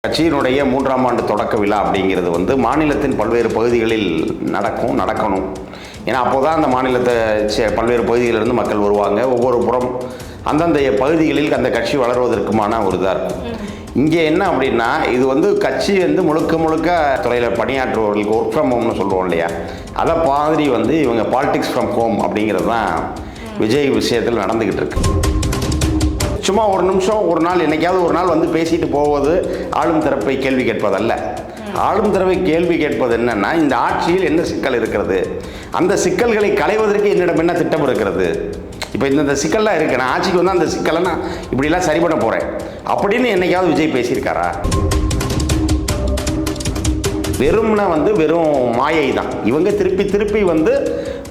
கட்சியினுடைய 3ஆம் ஆண்டு தொடக்க விழா அப்படிங்கிறது வந்து மாநிலத்தின் பல்வேறு பகுதிகளில் நடக்கணும். ஏன்னா அப்போதான் அந்த மாநிலத்தை பல்வேறு பகுதிகளிலிருந்து மக்கள் வருவாங்க. ஒவ்வொரு புறம் அந்தந்த பகுதிகளில் அந்த கட்சி வளர்வதற்குமான ஒரு இதாக இருக்கும். இங்கே என்ன அப்படின்னா, இது வந்து கட்சி வந்து முழுக்க துறையில் பணியாற்றுபவர்களுக்கு ஒர்க் ஃப்ரம் ஹோம்னு சொல்கிறோம் இல்லையா, அதை மாதிரி வந்து இவங்க பாலிடிக்ஸ் ஃப்ரம் ஹோம் அப்படிங்கிறது தான் விஜய் விஷயத்தில் நடந்துக்கிட்டு இருக்கு. சும்மா ஒரு நிமிஷம் ஒரு நாள் என்னைக்காவது ஒரு நாள் வந்து பேசிட்டு போவது ஆளும் தரப்பை கேள்வி கேட்பதல்ல. ஆளும் தரப்பை கேள்வி கேட்பது என்னன்னா, இந்த ஆட்சியில் என்ன சிக்கல் இருக்கிறது, அந்த சிக்கல்களை களைவதற்கு என்னிடம் என்ன திட்டம் இருக்கிறது, இப்போ இந்த சிக்கல்லாம் இருக்கு, நான் ஆட்சிக்கு வந்து அந்த சிக்கலை நான் இப்படிலாம் சரி பண்ண போகிறேன் அப்படின்னு என்னைக்காவது விஜய் பேசியிருக்காரா? வெறும்னா வந்து வெறும் மாயை தான். இவங்க திருப்பி வந்து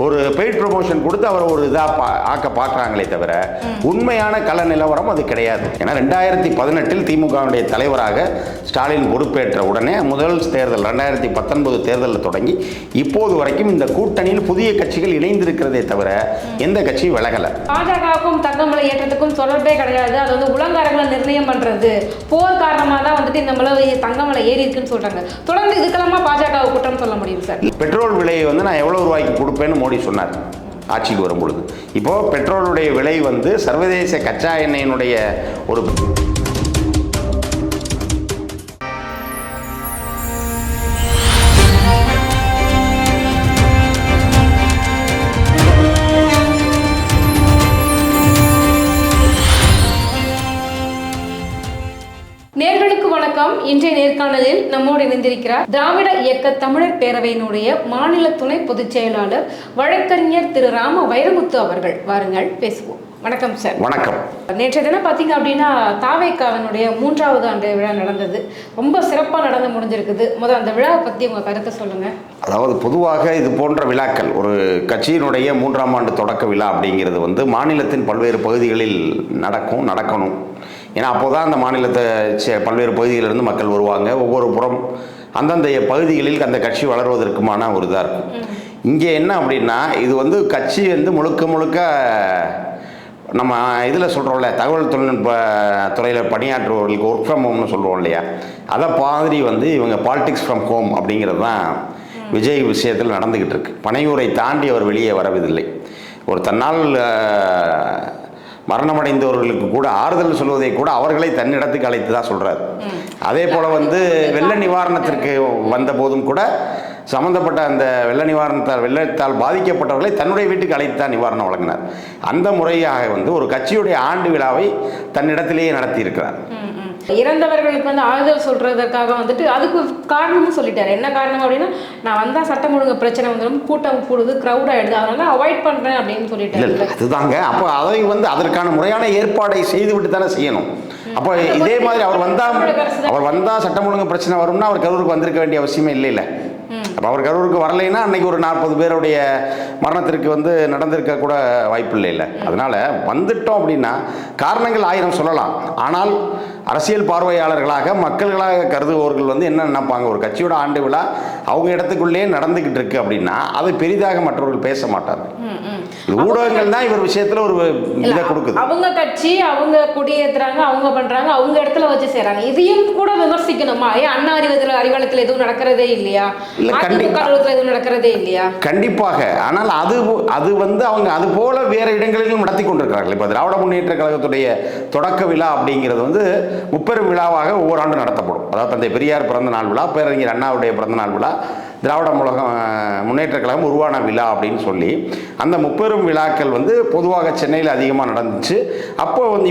ஒரு பெய்ட் ப்ரொமோஷன் கொடுத்து அவர் ஒரு இதாக ஆக்க பார்க்குறாங்களே தவிர உண்மையான கள நிலவரம் அது கிடையாது. ஏன்னா 2018 திமுகவுடைய தலைவராக ஸ்டாலின் பொறுப்பேற்ற உடனே முதல் தேர்தல் 2019 தேர்தலில் தொடங்கி இப்போது வரைக்கும் இந்த கூட்டணியில் புதிய கட்சிகள் இணைந்திருக்கிறதே தவிர எந்த கட்சியும் விலகலை. பாஜகவுக்கும் தங்கமலை ஏற்றத்துக்கும் தொடர்பே கிடையாது. அது வந்து உலகரங்களை நிர்ணயம் பண்ணுறது, போர் காரணமாக தான் வந்துட்டு இந்த மலை தங்கமலை ஏறி இருக்குன்னு சொல்கிறாங்க. தொடர்ந்து இதுக்கெல்லாமா பாஜக குற்றம் சொல்ல முடியும் சார்? பெட்ரோல் விலையை வந்து நான் எவ்வளோ ரூபாய்க்கு கொடுப்பேன்னு மோடி சொன்னார் ஆட்சிக்கு வரும்பொழுது. இப்போது பெட்ரோலுடைய விலை வந்து சர்வதேச கச்சா எண்ணெயினுடைய ஒரு நேர்களுக்கு வணக்கம். இன்றைய நேர்காணலில் நம்மோடு இணைந்திருக்கிறார் திராவிட இயக்க தமிழர் பேரவையினுடைய மாநில துணை பொதுச் செயலாளர் வழக்கறிஞர் திரு ராம வைரமுத்து அவர்கள். வாருங்கள் பேசுவோம். வணக்கம் சார். வணக்கம். நேற்றைய தினம் பார்த்தீங்க அப்படின்னா தாவேக்காவினுடைய 3வது ஆண்டு விழா நடந்தது. ரொம்ப சிறப்பாக நடந்து முடிஞ்சிருக்குது. முதல் அந்த விழாவை பற்றி உங்கள் கருத்தை சொல்லுங்கள். அதாவது பொதுவாக இது போன்ற விழாக்கள், ஒரு கட்சியினுடைய 3ஆம் ஆண்டு தொடக்க விழா அப்படிங்கிறது வந்து மாநிலத்தின் பல்வேறு பகுதிகளில் நடக்கணும். ஏன்னா அப்போதான் அந்த மாநிலத்தை பல்வேறு பகுதிகளிலிருந்து மக்கள் வருவாங்க. ஒவ்வொரு புறம் அந்தந்த பகுதிகளில் அந்த கட்சி வளர்வதற்குமான ஒரு இதாக இருக்கும். இங்கே என்ன அப்படின்னா, இது வந்து கட்சி வந்து முழுக்க நம்ம இதில் சொல்கிறோம்ல, தகவல் தொழில்நுட்ப துறையில் பணியாற்றுபவர்களுக்கு ஒர்க் ஃப்ரம் ஹோம்னு சொல்கிறோம் இல்லையா, அதை மாதிரி வந்து இவங்க பாலிடிக்ஸ் ஃப்ரம் ஹோம் அப்படிங்கிறது தான் விஜய் விஷயத்தில் நடந்துக்கிட்டு இருக்கு. பனையூரை தாண்டி அவர் வெளியே வரவில்லை. ஒரு தன்னால் மரணமடைந்தவர்களுக்கு கூட ஆறுதல் சொல்வதை கூட அவர்களை தன்னிடத்துக்கு அழைத்து தான் சொல்கிறார். அதே போல் வந்து வெள்ள நிவாரணத்திற்கு வந்த போதும் கூட சம்மந்தப்பட்ட அந்த வெள்ளத்தால் பாதிக்கப்பட்டவர்களை தன்னுடைய வீட்டுக்கு அழைத்து தான் நிவாரணம் வழங்கினார். அந்த முறையாக வந்து ஒரு கட்சியுடைய ஆண்டு விழாவை தன்னிடத்திலேயே நடத்தி இருக்கிறார். இறந்தவர்களுக்கு வந்து ஆறுதல் சொல்றதற்காக வந்துட்டு அதுக்கு காரணமும் சொல்லிட்டாரு. என்ன காரணம் அப்படின்னா, நான் வந்தால் சட்டம் ஒழுங்கு பிரச்சனை வந்துடும், கூட்டம் கூடுது, க்ரௌட் ஆகிடுது, அதனால அவாய்ட் பண்ணுறேன் அப்படின்னு சொல்லிட்டாரு. அதுதாங்க. அப்போ அதை வந்து அதற்கான முறையான ஏற்பாடை செய்துவிட்டு தானே செய்யணும். அப்போ இதே மாதிரி அவர் வந்தால் சட்டம் ஒழுங்கு பிரச்சனை வரும்னா அவர் கரூருக்கு வந்திருக்க வேண்டிய அவசியமே இல்லை. அப்போ அவர் கரூருக்கு வரலைன்னா அன்னைக்கு ஒரு 40 பேருடைய மரணத்திற்கு வந்து நடந்திருக்க கூட வாய்ப்பு இல்லை. அதனால வந்துட்டோம் அப்படின்னா காரணங்கள் 1000 சொல்லலாம். ஆனால் அரசியல் பார்வையாளர்களாக மக்கள்களாக கருதுபவர்கள் வந்து என்ன நினைப்பாங்க, ஒரு கட்சியோட ஆண்டு விழா அவங்க இடத்துக்குள்ளே நடந்துகிட்டு இருக்கு அப்படின்னா அதை பெரிதாக மற்றவர்கள் பேச மாட்டார்கள். ஊடகங்கள் தான் இவர் விஷயத்துல ஒரு இதை கொடுக்குது. அவங்க கட்சி, அவங்க கொடியேற்றுறாங்க, அவங்க பண்றாங்க, அவங்க இடத்துல வச்சு செய்றாங்க. இதையும் கூட விமர்சிக்கணுமா? ஏன் அண்ணா அறிவாலயத்தில் எதுவும் நடக்கிறதே இல்லையா? எதுவும் நடக்கிறதே இல்லையா? கண்டிப்பாக. ஆனால் அது வந்து அவங்க அது போல வேற இடங்களிலும் நடத்தி கொண்டிருக்கிறார்கள். இப்போ திராவிட முன்னேற்ற கழகத்துடைய தொடக்க விழா அப்படிங்கிறது வந்து முப்பெரும் விழாவாக ஒவ்வொரு ஆண்டு நடத்தப்படும். அதாவது தந்தை பெரியார் பிறந்த நாள் விழா, பேரறிஞர் அண்ணாவுடைய பிறந்த நாள் விழா, திராவிட முன்னேற்ற கழகம் உருவான விழா அப்படின்னு சொல்லி அந்த முப்பெரும் விழாக்கள் வந்து பொதுவாக சென்னையில் அதிகமாக நடந்துச்சு.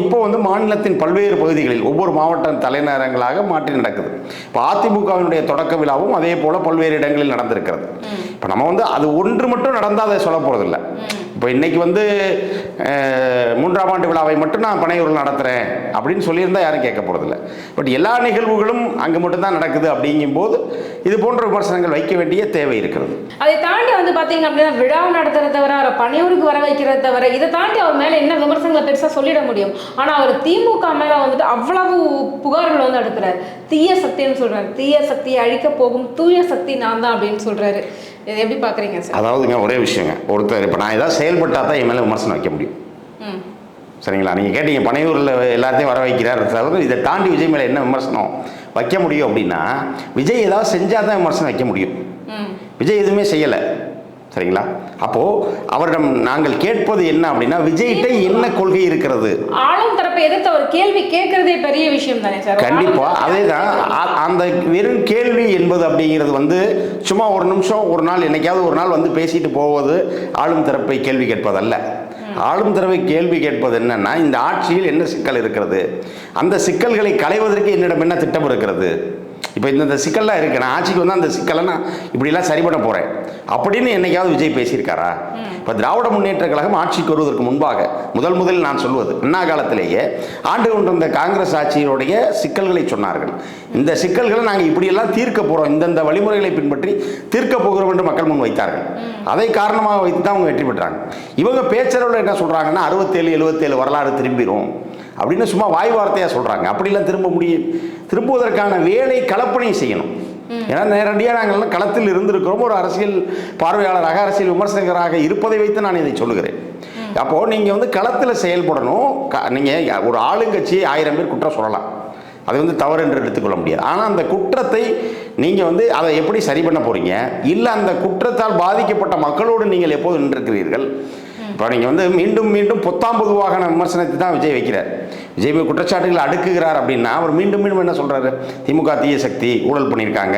இப்போ வந்து மாநிலத்தின் பல்வேறு பகுதிகளில் ஒவ்வொரு மாவட்ட தலைநகரங்களாக மாற்றி நடக்குது. இப்போ அதிமுகவினுடைய தொடக்க விழாவும் அதே போல் பல்வேறு இடங்களில் நடந்திருக்கிறது. இப்போ நம்ம வந்து அது ஒன்று மட்டும் நடந்தால் அதை சொல்ல போகிறதில்ல. இப்போ இன்னைக்கு வந்து 3ஆம் ஆண்டு விழாவை மட்டும் நான் பனையூரில் நடத்துகிறேன் அப்படின்னு சொல்லியிருந்தால் யாரும் கேட்க போகிறதில்ல. பட் எல்லா நிகழ்வுகளும் அங்கே மட்டும்தான் நடக்குது. அப்படிங்கும்போது இது போன்ற விமர்சனங்கள் வைக்க வேண்டிய தேவை இருக்கிறது. அதை தாண்டி வந்து பார்த்தீங்க அப்படின்னா விழா நடத்துறத தவிர, அவரை பனையூருக்கு வர வைக்கிறத தவிர, இதை தாண்டி அவர் மேலே என்ன விமர்சனங்களை பெருசாக சொல்லிட முடியும்? ஆனால் அவர் திமுக மேலே வந்துட்டு அவ்வளவு புகார்கள் வந்து எடுக்கிறார். தீய சக்தின்னு சொல்கிறார். தீய சக்தியை அழிக்க போகும் தூய சக்தி நான் தான் அப்படின்னு சொல்கிறாரு. இதை எப்படி பார்க்குறீங்க சார்? அதாவதுங்க ஒரே விஷயங்க, ஒருத்தர் இப்போ நான் ஏதாவது செயல்பட்டால் தான் என் மேலே விமர்சனம் வைக்க முடியும். சரிங்களா? நீங்கள் கேட்டீங்க பனையூரில் எல்லாத்தையும் வர வைக்கிறார், தவிர இதை தாண்டி விஜய் மேலே என்ன விமர்சனம் வைக்க முடியும் அப்படின்னா, விஜய் ஏதாவது செஞ்சால் தான் விமர்சனம் வைக்க முடியும். விஜய் எதுவுமே செய்யலை. சரிங்களா? அப்போது அவரிடம் நாங்கள் கேட்பது என்ன அப்படின்னா, விஜய்கிட்ட என்ன கொள்கை இருக்கிறது? ஆளும் தரப்பை எதிர்த்து அவர் கேள்வி கேட்கறதே பெரிய விஷயம் தானே சார். கண்டிப்பாக அதே தான். அந்த வெறும் கேள்வி என்பது அப்படிங்கிறது வந்து சும்மா ஒரு நிமிஷம் ஒரு நாள் என்னைக்காவது ஒரு நாள் வந்து பேசிட்டு போவது ஆளும் தரப்பை கேள்வி கேட்பதல்ல. ஆளும் தரவை கேள்வி கேட்பது என்னன்னா, இந்த ஆட்சியில் என்ன சிக்கல் இருக்கிறது, அந்த சிக்கல்களை களைவதற்கு என்னிடம் என்ன திட்டம் இருக்கிறது, இப்போ இந்த சிக்கல்லாம் இருக்கு, நான் ஆட்சிக்கு வந்து அந்த சிக்கலை நான் இப்படிலாம் சரி பண்ண போகிறேன் அப்படின்னு என்னைக்காவது விஜய் பேசியிருக்காரா? இப்போ திராவிட முன்னேற்ற கழகம் ஆட்சிக்கு வருவதற்கு முன்பாக முதலில் நான் சொல்வது, அண்ணா காலத்திலேயே ஆண்டு கொண்டிருந்த காங்கிரஸ் ஆட்சியினுடைய சிக்கல்களை சொன்னார்கள். இந்த சிக்கல்களை நாங்கள் இப்படியெல்லாம் தீர்க்க போகிறோம், இந்தந்த வழிமுறைகளை பின்பற்றி தீர்க்க போகிறோம் என்று மக்கள் முன் வைத்தார்கள். அதை காரணமாக வைத்து தான் அவங்க வெற்றி பெற்றாங்க. இவங்க பேச்சரவில் என்ன சொல்கிறாங்கன்னா, 67 77 வரலாறு திரும்பிடும் அப்படின்னு சும்மா வாய் வார்த்தையாக சொல்கிறாங்க. அப்படிலாம் திரும்புவதற்கான வேலை கலப்பணி செய்யணும். ஏன்னா நேரடியாக நாங்கள் களத்தில் இருந்திருக்கிறோம். ஒரு அரசியல் பார்வையாளராக, அரசியல் விமர்சகராக இருப்பதை வைத்து நான் இதை சொல்லுகிறேன். அப்போது நீங்கள் வந்து களத்தில் செயல்படணும். நீங்கள் ஒரு ஆளுங்கட்சி 1000 பேர் குற்றம் சொல்லலாம், அது வந்து தவறு என்று எடுத்துக்கொள்ள முடியாது. ஆனால் அந்த குற்றத்தை நீங்கள் வந்து அதை எப்படி சரி பண்ண போகிறீங்க, இல்லை அந்த குற்றத்தால் பாதிக்கப்பட்ட மக்களோடு நீங்கள் எப்போது நின்றிருக்கிறீர்கள்? இப்போ நீங்கள் வந்து மீண்டும் மீண்டும் பொத்தாம் பொதுவாக விமர்சனத்தை தான் விஜய் வைக்கிறார். விஜய் குற்றச்சாட்டுகளை அடுக்குகிறார் அப்படின்னா அவர் மீண்டும் மீண்டும் என்ன சொல்கிறாரு, திமுக தீய சக்தி, ஊழல் பண்ணியிருக்காங்க,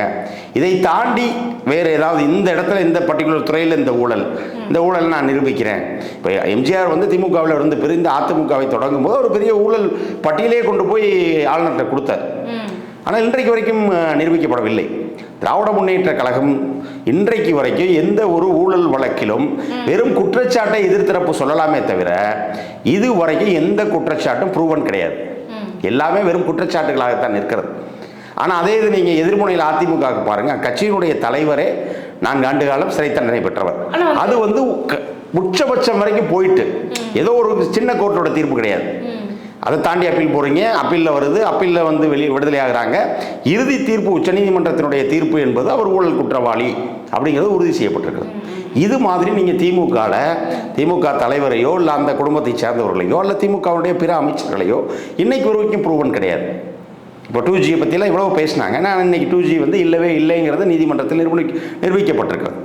இதை தாண்டி வேறு ஏதாவது இந்த இடத்துல இந்த பர்டிகுலர் துறையில் இந்த ஊழல் நான் நிரூபிக்கிறேன். இப்போ எம்ஜிஆர் வந்து திமுகவில் இருந்து பிரிந்து அதிமுகவை தொடங்கும் போது ஒரு பெரிய ஊழல் பட்டியலே கொண்டு போய் ஆளுநர்கிட்ட கொடுத்தார். ஆனால் இன்றைக்கு வரைக்கும் நிரூபிக்கப்படவில்லை. திராவிட முன்னேற்ற கழகம் இன்றைக்கு வரைக்கும் எந்த ஒரு ஊழல் வழக்கிலும் வெறும் குற்றச்சாட்டை எதிர்த்தரப்பு சொல்லலாமே தவிர இது வரைக்கும் எந்த குற்றச்சாட்டும் ப்ரூவன் கிடையாது. எல்லாமே வெறும் குற்றச்சாட்டுகளாகத்தான் இருக்கிறது. ஆனால் அதே இது நீங்கள் எதிர்முனையில் அதிமுக பாருங்கள், கட்சியினுடைய தலைவரே 4 ஆண்டு காலம் சிறை தண்டனை பெற்றவர். அது வந்து உச்சபட்சம் வரைக்கும் போயிட்டு ஏதோ ஒரு சின்ன கோர்ட்டோட தீர்ப்பு கிடையாது. அதை தாண்டி அப்பீல் போகிறீங்க, அப்பீலில் வருது, அப்பீலில் வந்து விடுதலை ஆகிறாங்க. இறுதி தீர்ப்பு உச்சநீதிமன்றத்தினுடைய தீர்ப்பு என்பது அவர் ஊழல் குற்றவாளி அப்படிங்கிறது உறுதி செய்யப்பட்டிருக்கிறது. இது மாதிரி நீங்கள் திமுக தலைவரையோ இல்லை அந்த குடும்பத்தை சேர்ந்தவர்களையோ இல்லை திமுகவுடைய பிற அமைச்சர்களையோ இன்னைக்கு வரைக்கும் ப்ரூவன் கிடையாது. இப்போ 2G பற்றிலாம் இவ்வளோ பேசினாங்க, நான் இன்னைக்கு 2G வந்து இல்லவே இல்லைங்கிறது நீதிமன்றத்தில் நிரூபிக்கப்பட்டிருக்கிறது.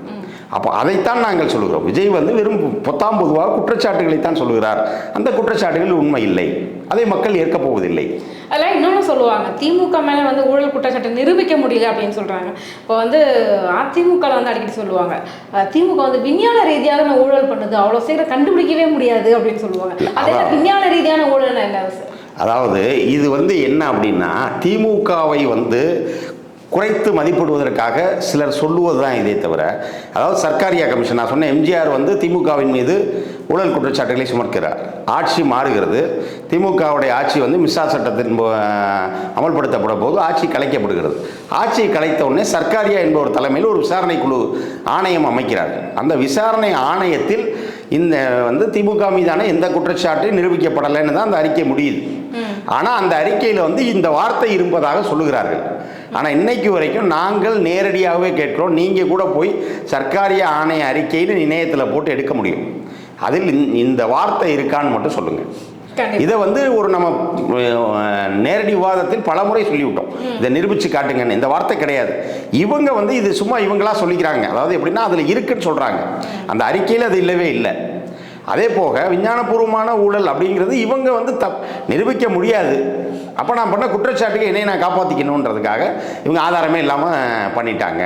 அப்போ அதைத்தான் நாங்கள் சொல்கிறோம். விஜய் வந்து வெறும் பொத்தாம் பொதுவாக குற்றச்சாட்டுகளைத்தான் சொல்கிறார். அந்த குற்றச்சாட்டுகள் உண்மை இல்லை, அதை மக்கள் ஏற்கப் போவதில்லை. அதெல்லாம் இன்னொன்று சொல்லுவாங்க, திமுக மேலே வந்து ஊழல் குற்றச்சாட்டை நிரூபிக்க முடியல அப்படின்னு சொல்கிறாங்க. இப்போ வந்து அதிமுக வந்து அடிக்கடி சொல்லுவாங்க, திமுக வந்து விஞ்ஞான ரீதியாக நான் ஊழல் பண்ணுது, அவ்வளோ சீக்கிரம் கண்டுபிடிக்கவே முடியாது அப்படின்னு சொல்லுவாங்க. அதே விஞ்ஞான ரீதியான ஊழல் என்ன சார்? அதாவது இது வந்து என்ன அப்படின்னா, திமுகவை வந்து குறைத்து மதிப்பிடுவதற்காக சிலர் சொல்லுவது தான் இதே தவிர, அதாவது சர்க்காரியா கமிஷன், நான் சொன்ன எம்ஜிஆர் வந்து திமுகவின் மீது ஊழல் குற்றச்சாட்டுகளை சுமர்க்கிறார். ஆட்சி மாறுகிறது, திமுகவுடைய ஆட்சி வந்து மின்சார சட்டத்தின் அமல்படுத்தப்பட போது ஆட்சி கலைக்கப்படுகிறது. ஆட்சியை கலைத்த உடனே சர்க்காரியா என்பவர் தலைமையில் ஒரு விசாரணை குழு ஆணையம் அமைக்கிறார்கள். அந்த விசாரணை ஆணையத்தில் இந்த வந்து திமுக மீதான எந்த குற்றச்சாட்டும் நிரூபிக்கப்படலைன்னு தான் அந்த அறிக்கை முடியுது. ஆனால் அந்த அறிக்கையில் வந்து இந்த வார்த்தை இருப்பதாக சொல்லுகிறார்கள். ஆனால் இன்னைக்கு வரைக்கும் நாங்கள் நேரடியாகவே கேட்கிறோம், நீங்கள் கூட போய் சர்க்காரிய ஆணைய அறிக்கையில் இணையத்தில் போட்டு எடுக்க முடியும், அதில் இந்த வார்த்தை இருக்கான்னு மட்டும் சொல்லுங்கள். இதை வந்து ஒரு நம்ம நேரடி விவாதத்தில் பல முறை சொல்லிவிட்டோம், இதை நிரூபித்து காட்டுங்கன்னு. இந்த வார்த்தை கிடையாது. இவங்க வந்து இது சும்மா இவங்களா சொல்லிக்கிறாங்க. அதாவது எப்படின்னா அதில் இருக்குன்னு சொல்கிறாங்க, அந்த அறிக்கையில் அது இல்லவே இல்லை. அதே போக விஞ்ஞானபூர்வமான ஊழல் அப்படிங்கிறது இவங்க வந்து நிரூபிக்க முடியாது. அப்போ நான் பண்ண குற்றச்சாட்டுக்கு என்னை நான் காப்பாற்றிக்கணுன்றதுக்காக இவங்க ஆதாரமே இல்லாமல் பண்ணிட்டாங்க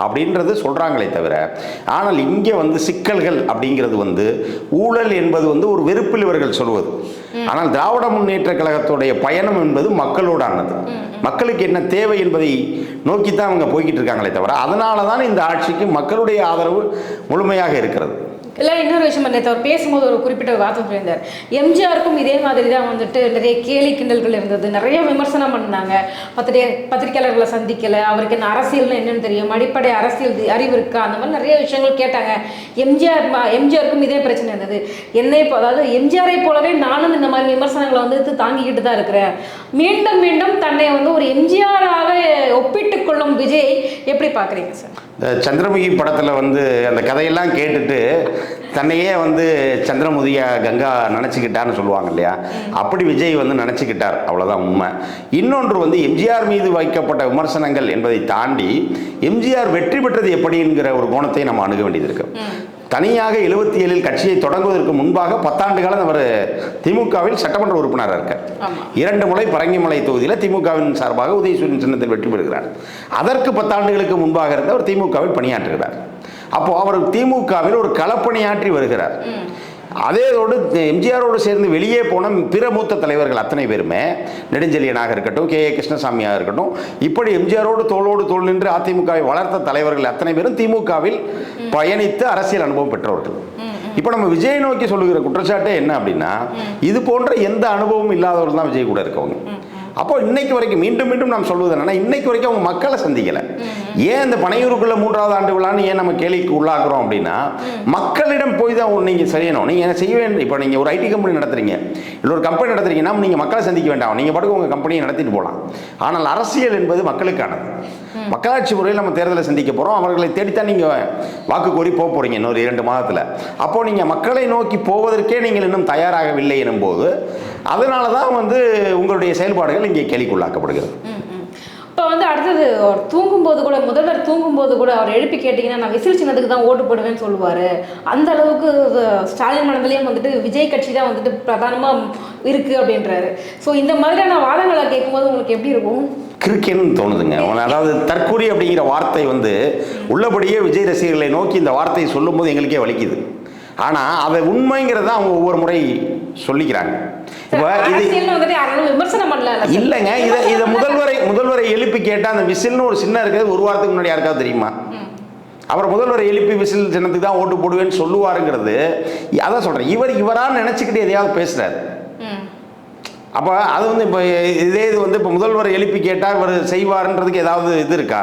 அப்படின்றது சொல்கிறாங்களே தவிர, ஆனால் இங்கே வந்து சிக்கல்கள் அப்படிங்கிறது வந்து ஊழல் என்பது வந்து ஒரு வெறுப்பில் இவர்கள் சொல்வது. ஆனால் திராவிட முன்னேற்ற கழகத்துடைய பயணம் என்பது மக்களோடானது. மக்களுக்கு என்ன தேவை என்பதை நோக்கித்தான் அவங்க போய்கிட்டு இருக்காங்களே தவிர, அதனால தான் இந்த ஆட்சிக்கு மக்களுடைய ஆதரவு முழுமையாக இருக்கிறது. இல்லை, இன்னொரு விஷயம் நேற்று அவர் பேசும்போது ஒரு குறிப்பிட்ட வார்த்தை சொல்லியிருந்தார், எம்ஜிஆருக்கும் இதே மாதிரி தான் வந்துட்டு நிறைய கேலி கிண்டல்கள் இருந்தது, நிறைய விமர்சனம் பண்ணாங்க, பத்திரிகையாளர்களை சந்திக்கலை, அவருக்கு என்ன அரசியல்னு என்னன்னு தெரியும், அடிப்படை அரசியல் அறிவு இருக்கா, அந்த மாதிரி நிறைய விஷயங்கள் கேட்டாங்க. எம்ஜிஆருக்கும் இதே பிரச்சனை இருந்தது. அதாவது எம்ஜிஆரை போலவே நானும் இந்த மாதிரி விமர்சனங்களை வந்து தாங்கிக்கிட்டு தான் இருக்கிறேன். மீண்டும் மீண்டும் தன்னை வந்து ஒரு எம்ஜிஆராக ஒப்பிட்டு கொள்ளும் விஜய் எப்படி பார்க்குறீங்க சார்? இந்த சந்திரமுகி படத்தில் வந்து அந்த கதையெல்லாம் கேட்டுட்டு தன்னையே வந்து சந்திரமுகியா கங்கா நினச்சிக்கிட்டான்னு சொல்லுவாங்க இல்லையா, அப்படி விஜய் வந்து நினச்சிக்கிட்டார், அவ்வளோதான் உண்மை. இன்னொன்று வந்து எம்ஜிஆர் மீது வைக்கப்பட்ட விமர்சனங்கள் என்பதை தாண்டி எம்ஜிஆர் வெற்றி பெற்றது எப்படிங்கிற ஒரு கோணத்தை நம்ம அணுக வேண்டியது இருக்கு. தனியாக 77 கட்சியை தொடங்குவதற்கு முன்பாக 10 ஆண்டு காலம் அவர் திமுகவில் சட்டமன்ற உறுப்பினராக இருக்கார். 2 முறை பரங்கிமலை தொகுதியில் திமுகவின் சார்பாக உதயசூரியன் சின்னத்தில் வெற்றி பெறுகிறார். அதற்கு 10 ஆண்டுகளுக்கு முன்பாக இருந்து அவர் திமுகவில் பணியாற்றுகிறார். அப்போ அவர் திமுகவில் ஒரு களப்பணியாற்றி வருகிறார். அதேதோடு எம்ஜிஆரோடு சேர்ந்து வெளியே போன பிற மூத்த தலைவர்கள் அத்தனை பேருமே, நெடுஞ்செழியனாக இருக்கட்டும், கே கிருஷ்ணசாமியாக இருக்கட்டும், இப்படி எம்ஜிஆரோடு தோளோடு தோள் நின்று அதிமுகவை வளர்த்த தலைவர்கள் அத்தனை பேரும் திமுகவில் பயணித்து அரசியல் அனுபவம் பெற்றவர்கள். இப்போ நம்ம விஜய் நோக்கி சொல்லுகிற குற்றச்சாட்டே என்ன அப்படின்னா, இது போன்ற எந்த அனுபவமும் இல்லாதவர்கள் தான் விஜய் கூட இருக்கவங்க. அப்போ இன்னைக்கு வரைக்கும் மீண்டும் மீண்டும் நாம் சொல்வது என்னன்னா, இன்னைக்கு வரைக்கும் அவங்க மக்களை சந்திக்கலை. ஏன் இந்த பனையூருக்குள்ள 3வது ஆண்டு விழான்னு ஏன் நம்ம கேள்விக்கு உள்ளாக்குறோம் அப்படின்னா, மக்களிடம் போய் தான் நீங்கள் செய்யணும். நீங்கள் செய்ய வேண்டும். இப்போ நீங்கள் ஒரு ஐடி கம்பெனி நடத்துறீங்க, இல்லை ஒரு கம்பெனி நடத்துறீங்கன்னா நீங்கள் மக்களை சந்திக்க வேண்டாம், நீங்கள் பாட்டுக்கு உங்கள் கம்பெனியை நடத்திட்டு போகலாம். ஆனால் அரசியல் என்பது மக்களுக்கானது. மக்களாட்சி முறையில் நம்ம தேர்தலை சந்திக்க போகிறோம். அவர்களை தேடித்தான் நீங்கள் வாக்கு கோரி போக போகிறீங்க இன்னொரு 2 மாதத்தில். அப்போது நீங்கள் மக்களை நோக்கி போவதற்கே நீங்கள் இன்னும் தயாராகவில்லை எனும்போது, அதனால தான் வந்து உங்களுடைய செயல்பாடுகள் இங்கே கேள்விக்குள்ளாக்கப்படுகிறது. இப்போ வந்து அடுத்தது அவர் தூங்கும்போது கூட, முதல்வர் தூங்கும்போது கூட அவர் எழுப்பி கேட்டிங்கன்னா நான் விசில் சின்னத்துக்கு தான் ஓட்டு போடுவேன்னு சொல்லுவார். அந்த அளவுக்கு ஸ்டாலின் மனதிலையும் வந்துட்டு விஜய் கட்சி தான் வந்துட்டு பிரதானமாக இருக்குது அப்படின்றாரு. ஸோ இந்த மாதிரியான வாதங்களை கேட்கும்போது உங்களுக்கு எப்படி இருக்கும்? கிறுக்கேன்னு தோணுதுங்க. அதாவது தற்கூரி அப்படிங்கிற வார்த்தை வந்து உள்ளபடியே விஜய் ரசிகர்களை நோக்கி இந்த வார்த்தையை சொல்லும்போது எங்களுக்கே வலிக்குது. ஆனால் அதை உண்மைங்கிறத அவங்க ஒவ்வொரு முறை சொல்லிக்கிறாங்க. இல்லைங்க, இதை முதல்வரை எழுப்பி கேட்டால் அந்த விசில்னு ஒரு சின்ன இருக்கிறது ஒரு வாரத்துக்கு முன்னாடி யாருக்காவது தெரியுமா? அவர் முதல்வரை எழுப்பி விசில் சின்னத்துக்கு தான் ஓட்டு போடுவேன்னு சொல்லுவாருங்கிறது, அதான் சொல்கிறேன், இவரான்னு நினச்சிக்கிட்டு எதையாவது பேசுகிறார். அப்போ அது வந்து இப்போ இதே இது வந்து இப்போ முதல்வரை எழுப்பி கேட்டால் இவர் செய்வார்ன்றதுக்கு ஏதாவது இது இருக்கா?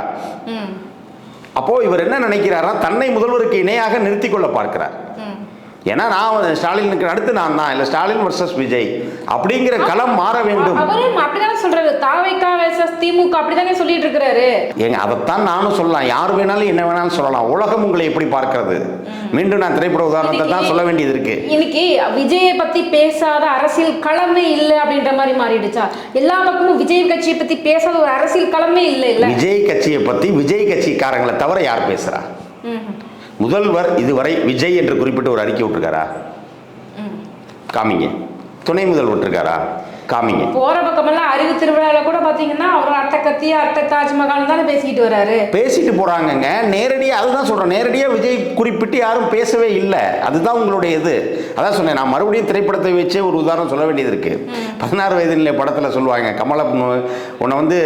அப்போது இவர் என்ன நினைக்கிறாருன்னா, தன்னை முதல்வருக்கு இணையாக நிறுத்தி கொள்ள பார்க்கிறார். ஏன்னா நான் ஸ்டாலினுக்கு அடுத்து நான் தான், இல்லை ஸ்டாலின் வர்சஸ் விஜய் அப்படிங்கிற களம் மாற வேண்டும். அவரும் அப்படிதான் சொல்றாரு, தாவேகா வர்சஸ் திமுக அப்படிதானே சொல்லிட்டு இருக்காரு. ஏங்க அதைத்தான் நானும் சொல்லலாம், யார் வேணாலும் என்ன வேணாலும் சொல்லலாம். உலகம் உங்களை எப்படி பார்க்கிறது? மீண்டும் நான் திரைப்பட உதாரணத்தை தான் சொல்ல வேண்டியது இருக்கு. இன்னைக்கு விஜயை பத்தி பேசாத அரசியல் களமே இல்லை அப்படின்ற மாதிரி மாறிடுச்சா? எல்லா பக்கமும் விஜய் கட்சியை பத்தி பேசாத ஒரு அரசியல் களமே இல்லை. இல்ல விஜய் கட்சியை பத்தி விஜய் கட்சிக்காரங்களை தவிர யார் பேசுறா? முதல்வர் இதுவரை விஜய் என்று குறிப்பிட்டு ஒரு அறிக்கை விட்டுருக்காரா? காமிங்க. துணை முதல்வர் விட்டுருக்காரா? காமிங்க. போற பக்கமெல்லாம் அறிவு திருவிழால கூட பாத்தீங்கன்னா அவர் அட்டை கத்தி அட்டை தாஜ்மஹால் தானே பேசிக்கிட்டு வராரு. பேசிட்டு போறாங்கங்க. நேரடியாக அதுதான் சொல்றேன், நேரடியாக விஜய் குறிப்பிட்டு யாரும் பேசவே இல்லை. அதுதான் உங்களுடைய இது. அதான் சொன்னேன், நான் மறுபடியும் திரைப்படத்தை வச்சே ஒரு உதாரணம் சொல்ல வேண்டியது இருக்கு. 16 வயது நிலை படத்தில் சொல்லுவாங்க, கமலை உன்னை வந்து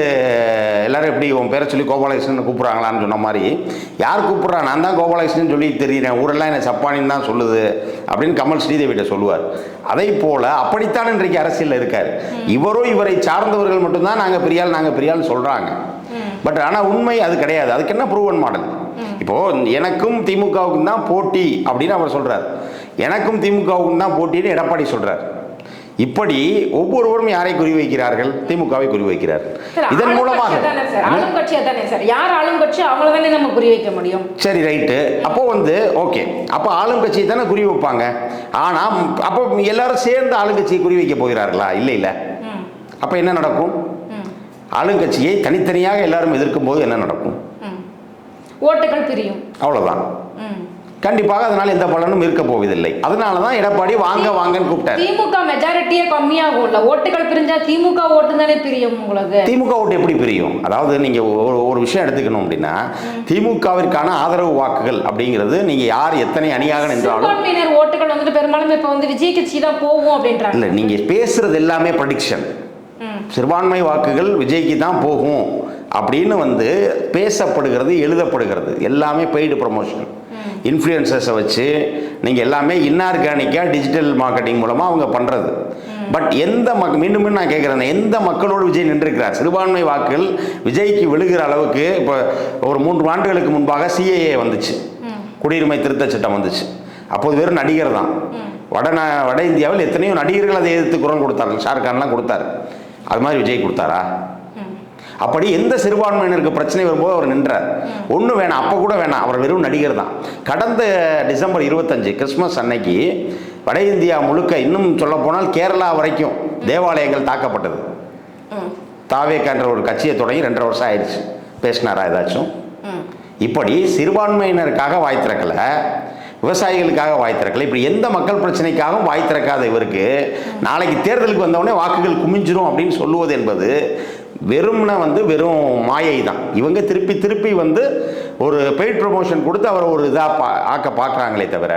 எல்லாரும் எப்படி உன் பேரை சொல்லி கோபாலகிருஷ்ணன் கூப்பிட்றாங்களான்னு சொன்ன மாதிரி, யார் கூப்பிட்றா? நான் தான் கோபாலகிருஷ்ணன் சொல்லி தெரியுறேன், ஊரெல்லாம் என்னை சப்பானின்னு தான் சொல்லுது அப்படின்னு கமல் ஸ்ரீதேவிட்ட சொல்லுவார். அதை போல அப்படித்தான் இன்றைக்கு அரசியலில் இருக்காரு. இவரை சார்ந்தவர்கள் மட்டும்தான் நாங்கள் பெரியாள் சொல்றாங்க. பட் ஆனால் உண்மை அது கிடையாது. அதுக்கு என்ன ப்ரூவன் மாடல்? இப்போ எனக்கும் திமுகவுக்கும் தான் போட்டி அப்படின்னு அவர் சொல்றார். எனக்கும் திமுகவுக்கும் தான் போட்டின்னு எடப்பாடி சொல்றார். இப்படி ஒவ்வொருவரும் யாரை குறி வைக்கிறார்கள்? திமுகவை குறி வைக்கிறார். இதன் மூலமாக யார் ஆளும் கட்சி அவங்கள தானே நம்ம குறி வைக்க முடியும். சரி, ரைட்டு. அப்போ வந்து ஓகே, அப்போ ஆளும் கட்சியை தானே குறி வைப்பாங்க. ஆனால் அப்போ எல்லாரும் சேர்ந்து ஆளுங்கட்சியை குறி வைக்க போகிறார்களா? இல்லை. அப்போ என்ன நடக்கும்? ஆளுங்கட்சியை தனித்தனியாக எல்லாரும் எதிர்க்கும் போது என்ன நடக்கும்? ஓட்டுகள் பிரியும். அவ்வளவுதான். கண்டிப்பாக அதனால எந்த பலனும் இருக்க போவதில்லை. அதனால தான் எடப்பாடி வாங்கன்னு கூப்பிட்டார். திமுக மெஜாரிட்டியே கம்மியாகும்ல, ஓட்டுகள் பிரிஞ்சா திமுக ஓட்டு தானே பிரியும். உங்களுக்கு திமுக ஓட்டு எப்படி பிரியும்? அதாவது நீங்க ஒரு விஷயம் எடுத்துக்கணும் அப்படின்னா, திமுகவிற்கான ஆதரவு வாக்குகள் அப்படிங்கிறது நீங்க யார் எத்தனை அணியாக நின்றாலும் ஓட்டுகள் வந்துட்டு பெரும்பாலும் இப்ப வந்து விஜய் கட்சி தான் போகும் அப்படின்றாங்க. இல்ல, நீங்க பேசுறது எல்லாமே ப்ரெடிக்ஷன். சிறுபான்மை வாக்குகள் விஜய்க்கு தான் போகும் அப்படின்னு வந்து பேசப்படுகிறது, எழுதப்படுகிறது. எல்லாமே பெய்டு ப்ரமோஷன், இன்ஃப்ளூயன்சர்ஸை வச்சு நீங்கள் எல்லாமே இன்ஆர்கானிக்காக டிஜிட்டல் மார்க்கெட்டிங் மூலமாக அவங்க பண்ணுறது. பட் எந்த மீண்டும் நான் கேட்குறேன், எந்த மக்களோடு விஜய் நின்றுருக்கிறார்? சிறுபான்மை வாக்குகள் விஜய்க்கு விழுகிற அளவுக்கு இப்போ ஒரு 3 ஆண்டுகளுக்கு முன்பாக சிஏஏ வந்துச்சு, குடியுரிமை திருத்த சட்டம் வந்துச்சு. அப்போது வெறும் நடிகர் தான். வட இந்தியாவில் எத்தனையோ நடிகர்கள் அதை எதிர்த்து குரல் கொடுத்தார்கள். ஷாருக்கான்லாம் கொடுத்தாரு. அது மாதிரி விஜய் கொடுத்தாரா? அப்படி எந்த சிறுபான்மையினருக்கு பிரச்சனை வரும்போது அவர் நின்றார். ஒன்றும் வேணாம், அப்போ கூட வேணாம், அவர் வெறும் நடிகர் தான். கடந்த டிசம்பர் 25 கிறிஸ்மஸ் அன்னைக்கு வட இந்தியா முழுக்க, இன்னும் சொல்ல போனால் கேரளா வரைக்கும் தேவாலயங்கள் தாக்கப்பட்டது. தாவேக்கான்ற ஒரு கட்சியை தொடங்கி 2.5 வருஷம் ஆயிடுச்சு. பேசினாரா ஏதாச்சும்? இப்படி சிறுபான்மையினருக்காக வாய் திறக்கல, விவசாயிகளுக்காக வாய் திறக்கல, இப்படி எந்த மக்கள் பிரச்சனைக்காகவும் வாய் திறக்காத இவருக்கு நாளைக்கு தேர்தலுக்கு வந்தவொடனே வாக்குகள் குமிஞ்சிரும் அப்படின்னு சொல்லுவது என்பது வெறும்னா வெறும் மாயை தான். இவங்க திருப்பி திருப்பி ஒரு பெய்ட் ப்ரொமோஷன் கொடுத்து அவரை ஒரு இதாக ஆக்க பார்க்குறாங்களே தவிர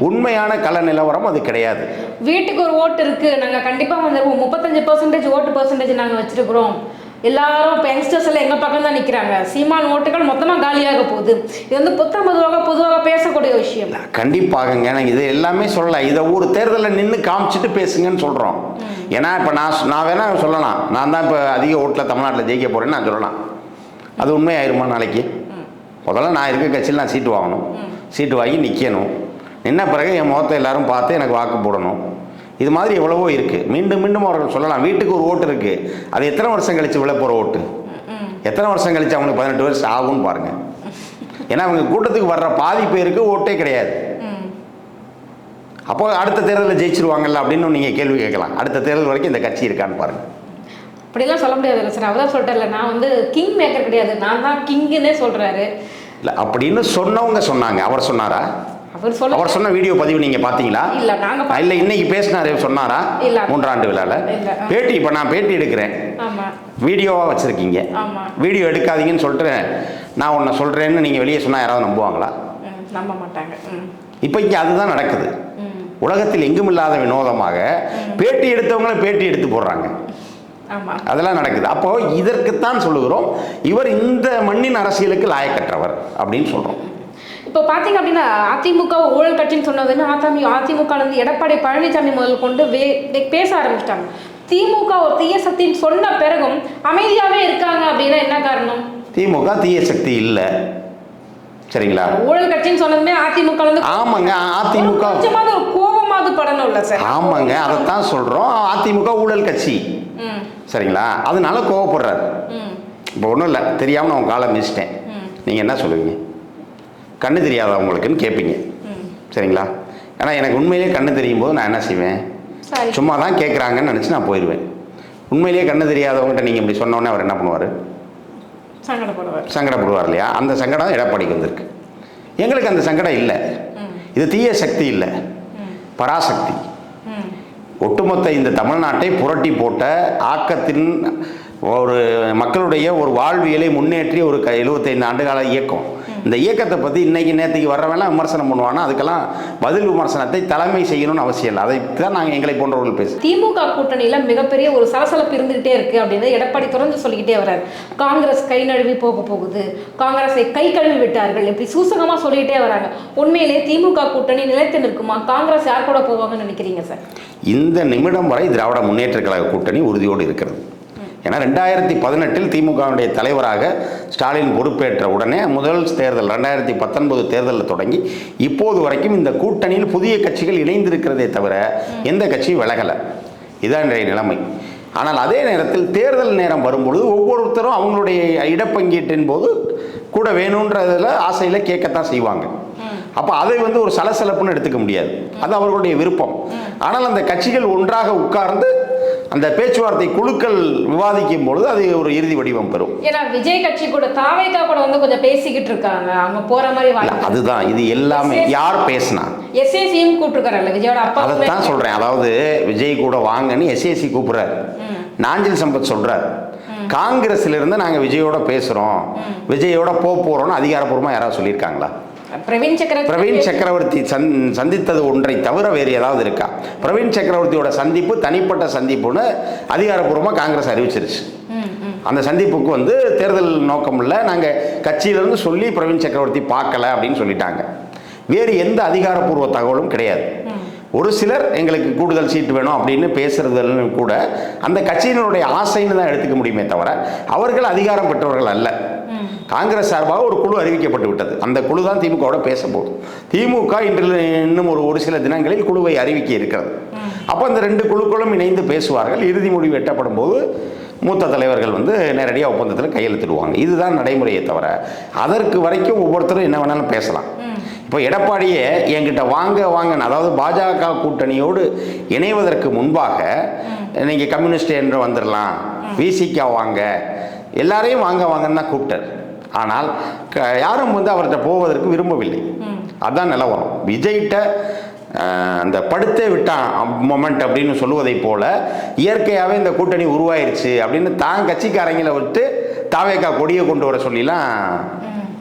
உண்மையான கள நிலவரம் அது கிடையாது. வீட்டுக்கு ஒரு ஓட்டு இருக்கு, நாங்கள் கண்டிப்பாக 35% ஓட்டு பர்சன்டேஜ் நாங்கள் வச்சிருக்கிறோம், எல்லாரும் இப்போ யங்ஸ்டர்ஸ் எல்லாம் எங்கள் பக்கம் தான் நிற்கிறாங்க, சீமான் ஓட்டுகள் மொத்தமாக காலியாக போகுது. இது பொதுவாக பேசக்கூடிய விஷயம். கண்டிப்பாகங்க, நான் இது எல்லாமே சொல்லலை. இதை ஒரு தேர்தலில் நின்று காமிச்சிட்டு பேசுங்கன்னு சொல்கிறோம். ஏன்னா இப்போ நான் வேணா சொல்லலாம், நான் தான் இப்போ அதிக ஓட்டில் தமிழ்நாட்டில் ஜெயிக்க போகிறேன்னு நான் சொல்லலாம். அது உண்மையாயிருமா? நாளைக்கு முதல்ல நான் இருக்க கட்சியில் நான் சீட்டு வாங்கணும், சீட்டு வாங்கி நிற்கணும், நின்ன பிறகு என் முகத்தை எல்லாரும் பார்த்து எனக்கு வாக்கு போடணும். இது மாதிரி எவ்வளவோ இருக்குது. மீண்டும் மீண்டும் அவர்கள் சொல்லலாம், வீட்டுக்கு ஒரு ஓட்டு இருக்குது, அது எத்தனை வருஷம் கழித்து விழ போகிற ஓட்டு, எத்தனை வருஷம் கழித்து அவங்களுக்கு 18 வருஷம் ஆகும்னு பாருங்கள். ஏன்னா அவங்க கூட்டத்துக்கு வர்ற பாதி பேருக்கு ஓட்டே கிடையாது. அப்போ அடுத்த தேர்தலில் ஜெயிச்சிருவாங்கல்ல அப்படின்னு நீங்கள் கேள்வி கேட்கலாம். அடுத்த தேர்தல் வரைக்கும் இந்த கட்சி இருக்கான்னு பாருங்கள். அப்படிலாம் சொல்ல முடியாது இல்லை சார், அவதான் சொல்லிட்டார்ல, நான் கிங் மேக்கர் கிடையாது, நான் தான் கிங்குன்னே சொல்கிறாரு. இல்லை அப்படின்னு சொன்னவங்க சொன்னாங்க. அவர் சொன்னாரா? அவர் சொன்ன வீடியோ பதிவு நீங்க பாத்தீங்களா? இல்ல இன்னைக்கு பேசினாரு, சொன்னாரா? 3 ஆண்டு விழால பேட்டி. இப்ப நான் பேட்டி எடுக்கிறேன், வீடியோவா வச்சிருக்கீங்க, வீடியோ எடுக்காதீங்கன்னு சொல்லிட்டு நான் உன்னை சொல்றேன்னு நீங்க வெளியே சொன்னா யாராவது நம்புவாங்களா? நம்ப மாட்டாங்க. இப்ப இங்க அதுதான் நடக்குது. உலகத்தில் எங்கும் இல்லாத வினோதமாக பேட்டி எடுத்தவங்களை பேட்டி எடுத்து போடுறாங்க. அதெல்லாம் நடக்குது. அப்போ இதற்குத்தான் சொல்லுகிறோம், இவர் இந்த மண்ணின் அரசியலுக்கு லாயக்கற்றவர் அப்படின்னு சொல்றோம். இப்போ பார்த்தீங்க அப்படின்னா அதிமுக ஊழல் கட்சின்னு சொன்னதுன்னு அதிமுக எடப்பாடி பழனிசாமி முதல் கொண்டு பேச ஆரம்பிச்சிட்டாங்க. திமுக ஒரு தீய சக்தின்னு சொன்ன பிறகும் அமைதியாகவே இருக்காங்க அப்படின்னா என்ன காரணம்? திமுக தீய சக்தி இல்லை, சரிங்களா? ஊழல் கட்சின்னு சொன்னதுமே அதிமுக ஆமாங்க, அதிமுக ஒரு கோபமாவது படணும் இல்லை சார்? ஆமாங்க, அதைத்தான் சொல்கிறோம். அதிமுக ஊழல் கட்சி, சரிங்களா? அதனால கோவப்படுறாரு. இப்போ ஒன்றும் இல்லை, தெரியாமல் நான் உங்கள் காலை மிதிச்சிட்டேன், நீங்கள் என்ன சொல்லுவீங்க? கண்ணு தெரியாதவங்களுக்குன்னு கேட்பீங்க, சரிங்களா? ஏன்னா எனக்கு உண்மையிலேயே கண்ணு தெரியும் போது நான் என்ன செய்வேன், சும்மா தான் கேட்குறாங்கன்னு நினச்சி நான் போயிடுவேன். உண்மையிலேயே கண்ணு தெரியாதவங்ககிட்ட நீங்கள் இப்படி சொன்னோன்னே அவர் என்ன பண்ணுவார்? சங்கடப்படுவார் இல்லையா? அந்த சங்கடம் எடப்பாடிக்கு வந்திருக்கு. எங்களுக்கு அந்த சங்கடம் இல்லை. இது தீய சக்தி இல்லை, பராசக்தி. ஒட்டுமொத்த இந்த தமிழ்நாட்டை புரட்டி போட்ட ஆக்கத்தின் ஒரு மக்களுடைய ஒரு வாழ்வியலை முன்னேற்றிய ஒரு 75 ஆண்டுகால இயக்கம். இந்த இயக்கத்தை பற்றி இன்னைக்கு நேற்றுக்கு வர்றவெல்லாம் விமர்சனம் பண்ணுவானா, அதுக்கெல்லாம் பதில் விமர்சனத்தை தலைமை செய்யணும்னு அவசியம் இல்லை. அதை தான் நாங்கள் எங்களை போன்றவர்கள் பேசுவோம். திமுக கூட்டணியில் மிகப்பெரிய ஒரு சலசலப்பு இருந்துகிட்டே இருக்குது அப்படின்னு எடப்பாடி தொடர்ந்து சொல்லிக்கிட்டே வர்றாரு. காங்கிரஸ் கை நழுவி போகுது, காங்கிரஸை கை கழுவி விட்டார்கள், இப்படி சூசகமாக சொல்லிக்கிட்டே வராங்க. உண்மையிலே திமுக கூட்டணி நிலைத்து நிற்குமா? காங்கிரஸ் யார் கூட போவாங்கன்னு நினைக்கிறீங்க சார்? இந்த நிமிடம் வரை திராவிட முன்னேற்ற கழக கூட்டணி உறுதியோடு இருக்கிறது. ஏன்னா 2018 திமுகவுடைய தலைவராக ஸ்டாலின் பொறுப்பேற்ற உடனே முதல் தேர்தல் 2019 தேர்தலில் தொடங்கி இப்போது வரைக்கும் இந்த கூட்டணியில் புதிய கட்சிகள் இணைந்திருக்கிறதே தவிர எந்த கட்சியும் விலகலை. இதுதான் இன்றைய நிலைமை. ஆனால் அதே நேரத்தில் தேர்தல் நேரம் வரும்பொழுது ஒவ்வொருத்தரும் அவங்களுடைய இடப்பங்கீட்டின் போது கூட வேணுன்றதில் ஆசையில் கேட்கத்தான் செய்வாங்க. அப்போ அதை ஒரு சலசலப்புன்னு எடுத்துக்க முடியாது, அது அவர்களுடைய விருப்பம். ஆனால் அந்த கட்சிகள் ஒன்றாக உட்கார்ந்து அந்த பேச்சுவார்த்தை குழுக்கள் விவாதிக்கும் பொழுது அது ஒரு இறுதி வடிவம் பெறும். ஏன்னா விஜய் கட்சி கூட தாவேகா கூட கொஞ்சம் பேசிக்கிட்டு இருக்காங்க, அவங்க போற மாதிரி. அதுதான் இது எல்லாமே. யார் பேசினா? எஸ்ஏசியும் கூப்பிட்டுருக்காருல்ல விஜயோட அப்பா. அதைத்தான் சொல்றேன். அதாவது விஜய் கூட வாங்கன்னு எஸ்ஏசி கூப்பிடுறாரு, நாஞ்சில் சம்பத் சொல்றாரு. காங்கிரஸ்ல இருந்து நாங்க விஜயோட பேசுறோம், விஜயோட போறோம்னு அதிகாரப்பூர்வமா யாராவது சொல்லியிருக்காங்களா? பிரவீன் சக்கரவர்த்தி சந்தித்தது ஒன்றை தவிர வேறு ஏதாவது இருக்கா? பிரவீன் சக்கரவர்த்தியோட சந்திப்பு தனிப்பட்ட சந்திப்புன்னு அதிகாரப்பூர்வமாக காங்கிரஸ் அறிவிச்சிருச்சு. அந்த சந்திப்புக்கு தேர்தல் நோக்கம் இல்லை, நாங்கள் கட்சியிலிருந்து சொல்லி பிரவீன் சக்கரவர்த்தி பார்க்கல அப்படின்னு சொல்லிட்டாங்க. வேறு எந்த அதிகாரப்பூர்வ தகவலும் கிடையாது. ஒரு சிலர் எங்களுக்கு கூடுதல் சீட்டு வேணும் அப்படின்னு பேசுறதுன்னு கூட அந்த கட்சியினுடைய ஆசைன்னு தான் எடுத்துக்க முடியுமே தவிர அவர்கள் அதிகாரம் பெற்றவர்கள் அல்ல. காங்கிரஸ் சார்பாக ஒரு குழு அறிவிக்கப்பட்டு விட்டது, அந்த குழு தான் திமுகவோட பேச போகுது. திமுக இன்னும் ஒரு சில தினங்களில் குழுவை அறிவிக்க இருக்கிறது. அப்போ அந்த 2 குழுக்களும் இணைந்து பேசுவார்கள். இறுதி முடிவு எட்டப்படும் போது மூத்த தலைவர்கள் வந்து நேரடியாக ஒப்பந்தத்தில் கையெழுத்திடுவாங்க. இதுதான் நடைமுறையை தவிர அதற்கு வரைக்கும் ஒவ்வொருத்தரும் என்ன வேணாலும் பேசலாம். இப்போ எடப்பாடியே என்கிட்ட வாங்கன்னு, அதாவது பாஜக கூட்டணியோடு இணைவதற்கு முன்பாக நீங்கள் கம்யூனிஸ்ட் என்று வந்துடலாம், விசிகா வாங்க, எல்லாரையும் வாங்கன்னு தான் கூப்பிட்டார். ஆனால் யாரும் வந்து அவர்கிட்ட போவதற்கு விரும்பவில்லை. அதுதான் நிலவரம். விஜய்கிட்ட அந்த படுத்தே விட்டான் மொமெண்ட் அப்படின்னு சொல்லுவதை போல இயற்கையாகவே இந்த கூட்டணி உருவாயிருச்சு அப்படின்னு தான் கட்சிக்காரங்களை விட்டு தாவேக்கா கொடியை கொண்டு வர சொல்லிலாம்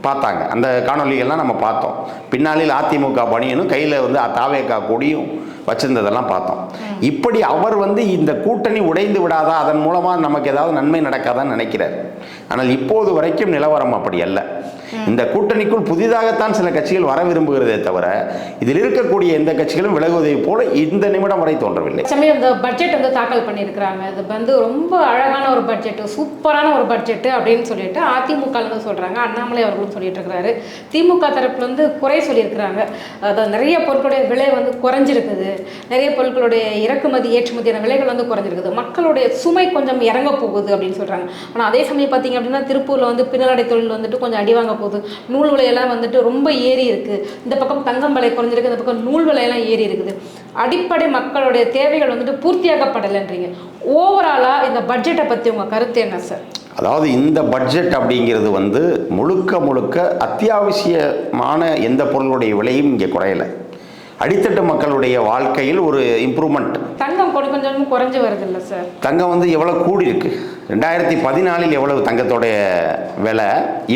பார்த்தாங்க. அந்த காணொலிகள்லாம் நம்ம பார்த்தோம். பின்னாளில் அதிமுக பணியனும் கையில் வந்து தாவேக்கா கொடியும் வச்சிருந்ததெல்லாம் பார்த்தோம். இப்படி அவர் வந்து இந்த கூட்டணி உடைந்து விடாதா, அதன் மூலமாக நமக்கு ஏதாவது நன்மை நடக்காதான்னு நினைக்கிறார். ஆனால் இப்போது வரைக்கும் நிலவரம் அப்படி அல்ல. இந்த கூட்டணிக்குள் புதிதாகத்தான் சில கட்சிகள் வர விரும்புகிறதே தவிர இதில் இருக்கக்கூடிய எந்த கட்சிகளும் விலகுவதை போல இந்த நிமிடம் வரை தோன்றவில்லை. சமயம் இந்த பட்ஜெட் வந்து தாக்கல் பண்ணியிருக்கிறாங்க. இது வந்து ரொம்ப அழகான ஒரு பட்ஜெட், சூப்பரான ஒரு பட்ஜெட் அப்படின்னு சொல்லிட்டு அதிமுக சொல்றாங்க. அண்ணாமலை அவர்களும் சொல்லிட்டு இருக்கிறாரு. திமுக தரப்புல வந்து குறை சொல்லியிருக்கிறாங்க. அதாவது நிறைய பொருட்களுடைய விலை வந்து குறைஞ்சிருக்குது, நிறைய பொருட்களுடைய இறக்குமதி ஏற்றுமதியான விலைகள் வந்து குறைஞ்சிருக்குது, மக்களுடைய சுமை கொஞ்சம் இறங்க போகுது அப்படின்னு சொல்றாங்க. ஆனால் அதே சமயம் பார்த்தீங்க அப்படின்னா திருப்பூர்ல வந்து பின்னலாடை தொழில் வந்துட்டு கொஞ்சம் அடிவாங்க போகுது. நூல் விலையெல்லாம் வந்துட்டு ரொம்ப ஏறி இருக்கு. இந்த பக்கம் தங்கம் விலை குறைஞ்சிருக்கு, இந்த பக்கம் நூல் விலையெல்லாம் ஏறி இருக்குது. அடிப்படை மக்களுடைய தேவைகள் வந்துட்டு பூர்த்தியாக்கப்படலைன்றீங்க. ஓவராலா இந்த பட்ஜெட்டை பத்தி உங்க கருத்து என்ன சார்? அதாவது இந்த பட்ஜெட் அப்படிங்கிறது வந்து முழுக்க அத்தியாவசியமான எந்த பொருளுடைய விலையும் இங்கே குறையலை. அடித்தட்டு மக்களுடைய வாழ்க்கையில் ஒரு இம்ப்ரூவ்மெண்ட். தங்கம் கொஞ்சம் குறைஞ்சு வருது இல்லை சார்? தங்கம் வந்து எவ்வளோ கூடி இருக்கு. 2014 எவ்வளவு தங்கத்தோடைய விலை,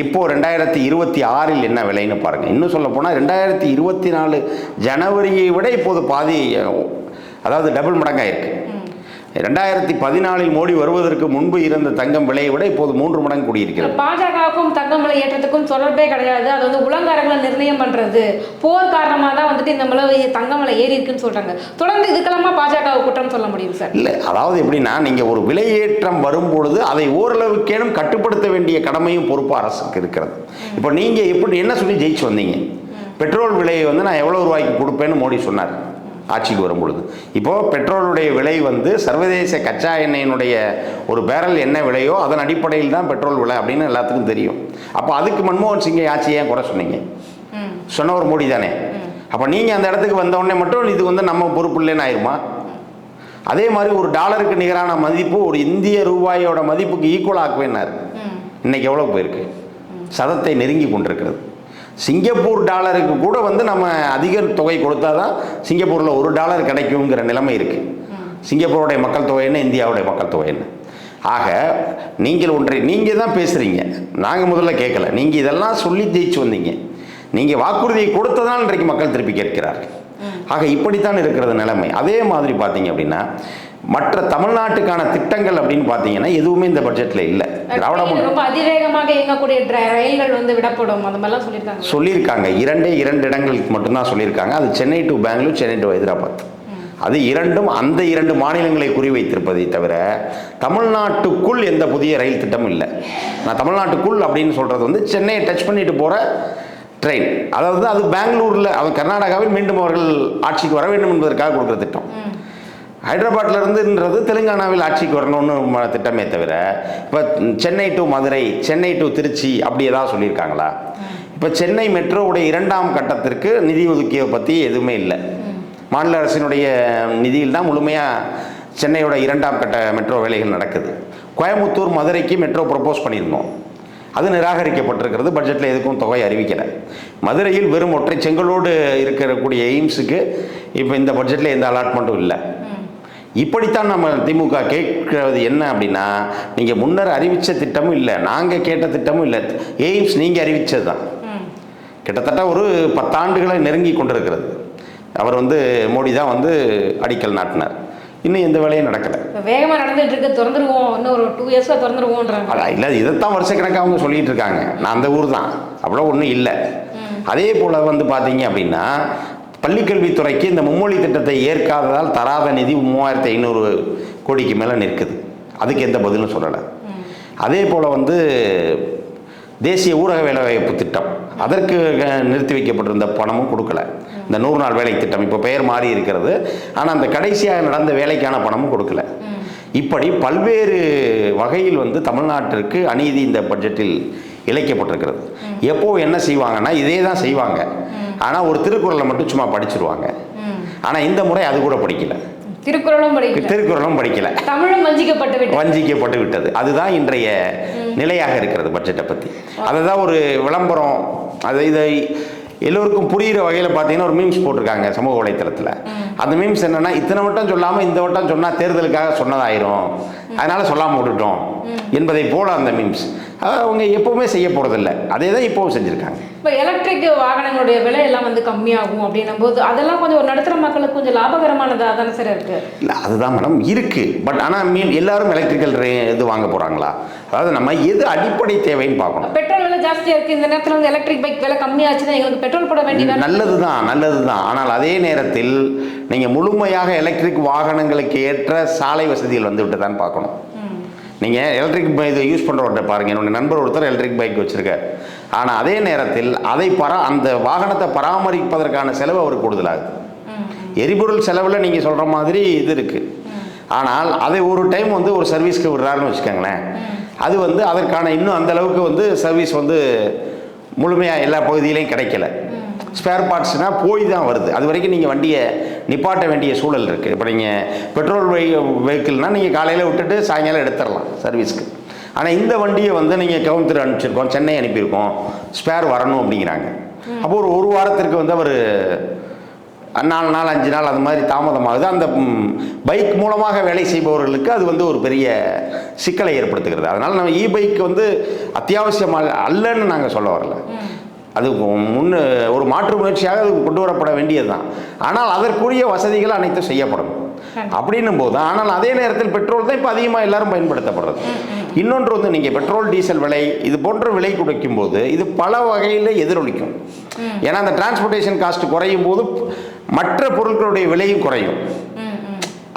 இப்போ 2026 என்ன விலைன்னு பாருங்கள். இன்னும் சொல்ல போனால் 2024 ஜனவரியை விட இப்போது பாதி, அதாவது டபுள் மடங்காயிருக்கு. 2014 மோடி வருவதற்கு முன்பு இருந்த தங்கம் விலையை விட இப்போது 3 மடங்கு கூடியிருக்கிறது. பாஜகவுக்கும் தங்கம் விலை ஏற்றத்துக்கும் தொடர்பே கிடையாது. அது வந்து உலகங்களை நிர்ணயம் பண்றது, போர் காரணமாக தான் வந்துட்டு இந்த விலை தங்கம் விலை ஏறி இருக்குன்னு சொல்றாங்க. தொடர்ந்து இதுக்கெல்லாமா பாஜக குற்றம் சொல்ல முடியும் சார்? இல்லை, அதாவது எப்படின்னா நீங்க ஒரு விலையேற்றம் வரும்பொழுது அதை ஓரளவுக்கேனும் கட்டுப்படுத்த வேண்டிய கடமையும் பொறுப்பு அரசுக்கு இருக்கிறது. இப்போ நீங்க எப்படி என்ன சொல்லி ஜெயிச்சு வந்தீங்க? பெட்ரோல் விலையை வந்து நான் எவ்வளவு ரூபாய்க்கு கொடுப்பேன்னு மோடி சொன்னார் ஆட்சிக்கு வரும் பொழுது. இப்போது பெட்ரோலுடைய விலை வந்து சர்வதேச கச்சா எண்ணெயினுடைய ஒரு பேரல் என்ன விலையோ அதன் அடிப்படையில் தான் பெட்ரோல் விலை அப்படின்னு எல்லாத்துக்கும் தெரியும். அப்போ அதுக்கு மன்மோகன் சிங்கை ஆட்சி ஏன் குறை சொன்னீங்க? சொன்னவர் மோடி தானே. அப்போ நீங்கள் அந்த இடத்துக்கு வந்தவுடனே மட்டும் இது வந்து நம்ம பொறுப்பு இல்லைன்னு ஆயிருமா? அதே மாதிரி ஒரு டாலருக்கு நிகரான மதிப்பு ஒரு இந்திய ரூபாயோட மதிப்புக்கு ஈக்குவல் ஆக்குவேன்னாரு. இன்னைக்கு எவ்வளோ போயிருக்கு? சதத்தை நெருங்கி கொண்டிருக்கிறது. சிங்கப்பூர் டாலருக்கு கூட வந்து நம்ம அதிக தொகை கொடுத்தா தான் சிங்கப்பூரில் $1 கிடைக்குங்கிற நிலைமை இருக்குது. சிங்கப்பூருடைய மக்கள் தொகை என்ன, இந்தியாவுடைய மக்கள் தொகை என்ன? ஆக நீங்கள் தான் பேசுகிறீங்க, நாங்கள் முதல்ல கேட்கல. நீங்கள் இதெல்லாம் சொல்லி ஜெயிச்சு வந்தீங்க. நீங்கள் வாக்குறுதியை கொடுத்ததான் இன்றைக்கு மக்கள் திருப்பி கேட்கிறார்கள். ஆக இப்படித்தான் இருக்கிறது நிலைமை. அதே மாதிரி பார்த்தீங்க அப்படின்னா மற்ற தமிழ்நாட்டுக்கான திட்டங்கள் அப்படின்னு பார்த்தீங்கன்னா எதுவுமே இந்த பட்ஜெட்டில் இல்லை. திராவிட ரொம்ப அதிவேகமாக இயங்கக்கூடிய ரயில்கள் வந்து விடப்படும் அந்த மாதிரிலாம் சொல்லியிருக்காங்க. 2 இடங்களுக்கு மட்டும்தான் சொல்லியிருக்காங்க. அது சென்னை டு பெங்களூர், சென்னை டு ஹைதராபாத். அது இரண்டும் அந்த 2 மாநிலங்களை குறிவைத்திருப்பதை தவிர தமிழ்நாட்டுக்குள் எந்த புதிய ரயில் திட்டமும் இல்லை. நான் தமிழ்நாட்டுக்குள் அப்படின்னு சொல்கிறது வந்து சென்னையை டச் பண்ணிட்டு போகிற ட்ரெயின், அதாவது அது பெங்களூரில், அது கர்நாடகாவில் மீண்டும் அவர்கள் ஆட்சிக்கு வர வேண்டும் என்பதற்காக கொடுக்குற திட்டம். ஹைதராபாத்ல இருந்துன்றது தெலுங்கானாவில் ஆட்சிக்கு வரணும்னு திட்டமே தவிர இப்போ சென்னை டு மதுரை, சென்னை டு திருச்சி அப்படி ஏதாவது சொல்லியிருக்காங்களா? இப்போ சென்னை மெட்ரோவுடைய 2ஆம் கட்டத்திற்கு நிதி ஒதுக்கிய பற்றி எதுவுமே இல்லை. மாநில அரசினுடைய நிதியில் தான் முழுமையாக சென்னையோட 2ஆம் கட்ட மெட்ரோ வேலைகள் நடக்குது. கோயம்புத்தூர் மதுரைக்கு மெட்ரோ ப்ரப்போஸ் பண்ணியிருந்தோம், அது நிராகரிக்கப்பட்டிருக்கிறது. பட்ஜெட்டில் எதுக்கும் தொகை அறிவிக்கலை. மதுரையில் வெறும் ஒற்றை செங்கலோடு இருக்கக்கூடிய எய்ம்ஸுக்கு இப்போ இந்த பட்ஜெட்டில் எந்த அலாட்மெண்ட்டும் இல்லை. இப்படித்தான் நம்ம திமுக கேட்கிறது என்ன அப்படின்னா, நீங்கள் முன்னர் அறிவித்த திட்டமும் இல்லை, நாங்கள் கேட்ட திட்டமும் இல்லை. எய்ம்ஸ் நீங்கள் அறிவித்தது தான். கிட்டத்தட்ட ஒரு 10 ஆண்டுகளை நெருங்கி கொண்டிருக்கிறது. அவர் வந்து மோடி தான் வந்து அடிக்கல் நாட்டினார். இன்னும் எந்த வேலையும் நடக்கலை. வேகமாக நடந்துட்டு இருக்கு. திறந்துருவோம், இன்னும் ஒரு 2 இயர்ஸாக திறந்துருவோன்றாங்க. இல்லை, இதைத்தான் வருஷக்கணக்காக அவங்க சொல்லிட்டு இருக்காங்க. நான் அந்த ஊர் தான், அவ்வளோ ஒன்றும் இல்லை. அதே போல் வந்து பார்த்தீங்க அப்படின்னா பள்ளிக்கல்வித்துறைக்கு இந்த மும்மொழி திட்டத்தை ஏற்காததால் தராத நிதி 3500 கோடிக்கு மேலே நிற்குது. அதுக்கு எந்த பதிலும் சொல்லலை. அதே போல் வந்து தேசிய ஊரக வேலைவாய்ப்பு திட்டம், அதற்கு நிறுத்தி வைக்கப்பட்டிருந்த பணமும் கொடுக்கல. இந்த 100 நாள் வேலை திட்டம் இப்போ பெயர் மாறி இருக்கிறது, ஆனால் அந்த கடைசியாக நடந்த வேலைக்கான பணமும் கொடுக்கல. இப்படி பல்வேறு வகையில் வந்து தமிழ்நாட்டிற்கு அநீதி இந்த பட்ஜெட்டில் இழைக்கப்பட்டிருக்கிறது. எப்போ என்ன செய்வாங்கன்னா இதே தான் செய்வாங்க. ஆனால் ஒரு திருக்குறளை மட்டும் சும்மா படிச்சிருவாங்க. ஆனால் இந்த முறை அது கூட படிக்கல. திருக்குறளும் படிக்கல. தமிழும் வஞ்சிக்கப்பட்டு விட்டது. அதுதான் இன்றைய நிலையாக இருக்கிறது பட்ஜெட்டை பற்றி. அதுதான் ஒரு விளம்பரம். இதை எல்லோருக்கும் புரிகிற வகையில் பார்த்தீங்கன்னா ஒரு மீம்ஸ் போட்டிருக்காங்க சமூக வலைத்தளத்தில். அந்த மீம்ஸ் என்னென்னா, இத்தனை வட்டம் சொல்லாமல் இந்த வட்டம் சொன்னால் தேர்தலுக்காக சொன்னதாயிரும், அதனால் சொல்லாமல் விட்டுட்டோம் என்பதை போல அந்த மீம்ஸ். அவங்க எப்பவுமே செய்ய போகிறதில்ல, அதே தான் இப்போவும் செஞ்சுருக்காங்க. இப்போ எலக்ட்ரிக் வாகனங்களுடைய விலை எல்லாம் வந்து கம்மியாகும் அப்படின்னும் போது அதெல்லாம் கொஞ்சம் ஒரு நடுத்தர மக்களுக்கு கொஞ்சம் லாபகரமானதாக தானே சார் இருக்குது? இல்லை, அதுதான் மேடம் இருக்குது. பட் ஆனால் எல்லாரும் எலக்ட்ரிக்கல் இது வாங்க போகிறாங்களா? அதாவது நம்ம எது அடிப்படை தேவைன்னு பார்க்கணும். பெட்ரோல் விலை ஜாஸ்தியாக இருக்குது, இந்த நேரத்தில் வந்து எலக்ட்ரிக் பைக் விலை கம்மியாச்சுன்னா எங்களுக்கு பெட்ரோல் போட வேண்டியது நல்லது தான். ஆனால் அதே நேரத்தில் நீங்கள் முழுமையாக எலக்ட்ரிக் வாகனங்களுக்கு ஏற்ற சாலை வசதிகள் வந்து விட்டு தான் பார்க்கணும். நீங்கள் எலக்ட்ரிக் இது யூஸ் பண்ணுறவர்கிட்ட பாருங்கள். என்னுடைய நண்பர் ஒருத்தர் எலக்ட்ரிக் பைக் வச்சுருக்கார். ஆனால் அதே நேரத்தில் அந்த வாகனத்தை பராமரிப்பதற்கான செலவு அவருக்கு கூடுதலாகுது. எரிபொருள் செலவில் நீங்கள் சொல்கிற மாதிரி இது இருக்குது. ஆனால் அதை ஒரு டைம் வந்து ஒரு சர்வீஸ்க்கு விடுறாருன்னு வச்சுக்கோங்களேன், அது வந்து அதற்கான இன்னும் அந்த அளவுக்கு வந்து சர்வீஸ் வந்து முழுமையாக எல்லா பகுதியிலையும் கிடைக்கல. ஸ்பேர் பார்ட்ஸ்னால் போய் தான் வருது. அது வரைக்கும் நீங்கள் வண்டியை நிப்பாட்ட வேண்டிய சூழல் இருக்குது. இப்போ நீங்கள் பெட்ரோல் வெஹிக்கிள்னால் நீங்கள் காலையில் விட்டுட்டு சாயங்காலம் எடுத்துடலாம் சர்வீஸ்க்கு. ஆனால் இந்த வண்டியை வந்து நீங்கள் கோயம்புத்தூர் அனுப்பிச்சிருக்கோம், சென்னை அனுப்பியிருக்கோம், ஸ்பேர் வரணும் அப்படிங்கிறாங்க. அப்போ ஒரு வாரத்திற்கு வந்து அவர் 4 நாள் 5 நாள் அது மாதிரி தாமதமாகுது. அந்த பைக் மூலமாக வேலை செய்பவர்களுக்கு அது வந்து ஒரு பெரிய சிக்கலை ஏற்படுத்துகிறது. அதனால் நம்ம பைக் வந்து அத்தியாவசியமாக அல்லன்னு நாங்கள் சொல்ல வரல. அது ஒரு மாற்று முயற்சியாக அது கொண்டு வரப்பட வேண்டியது தான். ஆனால் அதற்குரிய வசதிகள் அனைத்தும் செய்யப்படும் அப்படின்னும் போது, ஆனால் அதே நேரத்தில் பெட்ரோல் தான் இப்போ அதிகமாக எல்லாரும் பயன்படுத்தப்படுறது. இன்னொன்று வந்து நீங்கள் பெட்ரோல் டீசல் விலை இது போன்ற விலை குறைக்கும் போது இது பல வகையில் எதிரொலிக்கும். ஏன்னா அந்த டிரான்ஸ்போர்ட்டேஷன் காஸ்ட் குறையும் போது மற்ற பொருட்களுடைய விலையும் குறையும்.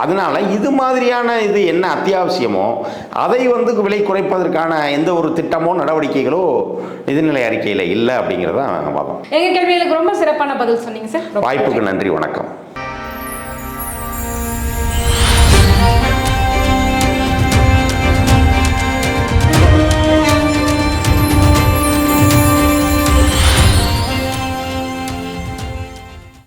அதனால இது மாதிரியான இது என்ன அத்தியாவசியமோ அதை வந்து விலை குறைப்பதற்கான எந்த ஒரு திட்டமோ நடவடிக்கைகளோ நிதிநிலை அறிக்கையில் இல்லை அப்படிங்கிறத வாதம். எங்கள் கேள்விகளுக்கு ரொம்ப சிறப்பான பதில் சொன்னீங்க சார். வாய்ப்புக்கு நன்றி, வணக்கம்.